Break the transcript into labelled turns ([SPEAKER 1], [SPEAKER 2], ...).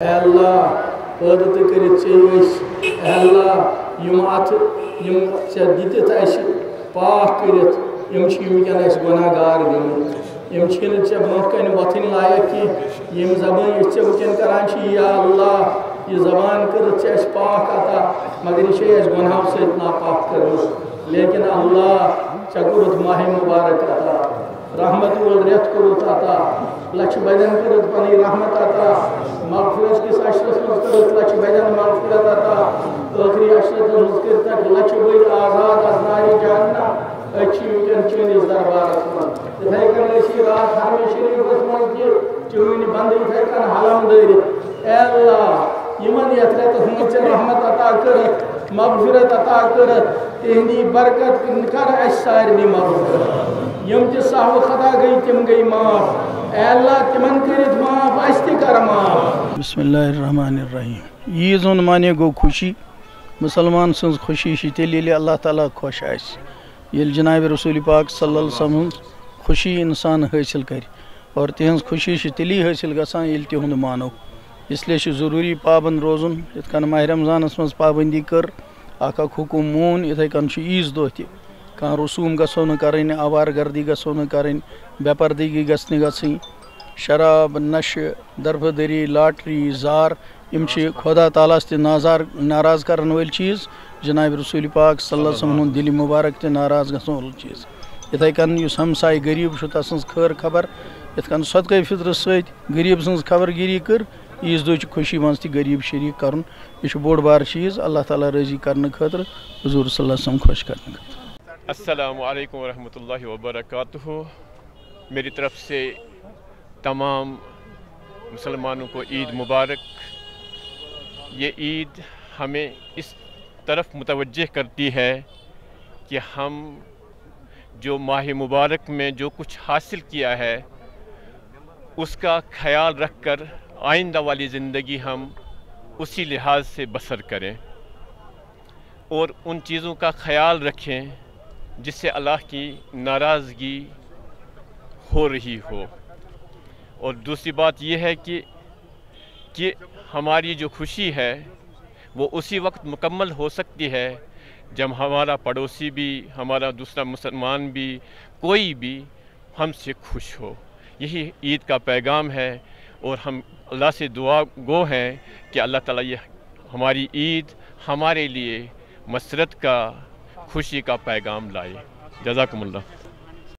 [SPEAKER 1] Allah ödütü kırıtçıyız. Allah yumat didit aşı pak kırıt yumçiyumken aşı gunagar gönül. Yumçinin çe muhkani vatin layık ki yum zaman içe buken karançı ya Allah ये ज़बान कर चेश पाक आता मगर ये गुनाह से इतना पाक करो लेकिन अल्लाह चकुरत माह मुबारक आता रहमत वल रेत करुत आता लक्ष बदन करत पनी रहमत आता मगफिरत की अशरत करत लक्ष बदन मगफिरत आता आखिरी अशरत करता लक्ष बद आज़ाद अज़नारी जानना अच्छी उनके चीज़ दरबार इधर कर ऐसी रात हमें शरीफ रस्मों की चुनी बंद इधर कर हलाम दे अल्लाह यमन यथरत हमच रहमत अता कर मगफिरत अता कर तेहनी बरकत कर असारनी मगफिरत यम च सहव खता गई तिम गई माफ अल्लाह तिमन करित माफ अस्ति कर माफ
[SPEAKER 2] बिस्मिल्लाहिर्रहमानिर्रहीम ईद उन माने गो खुशी मुसलमान सन्ज खुशी तेल अल्लाह ताला खुश आए जनाब रसूल पाक सल्लल्लाहु अलैहि वसल्लम खुशी इंसान हासिल कर और तिहंज खुशी तेली हासिल गसान ये तिहुंद मानो इसलिए ज़रूरी पाबंद रोज़ुन इतन माह रमज़ानस मज पाबंदी कर अख हुकुम मून इथे कन ईज दो कह रसूम गो न करें आवार गर्दी गो न करें बेपर्दगी गसने गई शराब नश दरबदरी लाटरी जार यम खुदा ताला ते नाराज़ करन वल चीज़ जनाब रसूल पाक सल्लल्लाहु अलैहि वसल्लम दिल मुबारक ते नाराज़ गसन वल चीज़ इथे कन हमसाय गरीब तस खैर खबर इतन सदक़ फितर सत गरीब सज खबरगिरी कर ईज दो खुशी मज गरीब शरीक कर बोड़ बार चीज़ अल्लाह ताला राजी करने खतर हुजूर सल्लल्लाहु अलैहि वसल्लम खुश करने खतर।
[SPEAKER 3] अस्सलामु अलैकुम वरहमतुल्लाहि वबरकातुहू। मेरी तरफ से तमाम मुसलमानों को ईद मुबारक। ये ईद हमें इस तरफ मुतवज्जे करती है कि हम जो माह मुबारक में जो कुछ हासिल किया है उसका ख्याल रख कर आइंदा वाली ज़िंदगी हम उसी लिहाज से बसर करें और उन चीज़ों का ख्याल रखें जिससे अल्लाह की नाराज़गी हो रही हो। और दूसरी बात यह है कि हमारी जो खुशी है वो उसी वक्त मुकम्मल हो सकती है जब हमारा पड़ोसी भी हमारा दूसरा मुसलमान भी कोई भी हमसे खुश हो। यही ईद का पैगाम है और हम अल्लाह से दुआ गो हैं कि अल्लाह ताला ये हमारी ईद हमारे लिए मसरत का खुशी का पैगाम लाए। जज़ाकुमुल्लाह।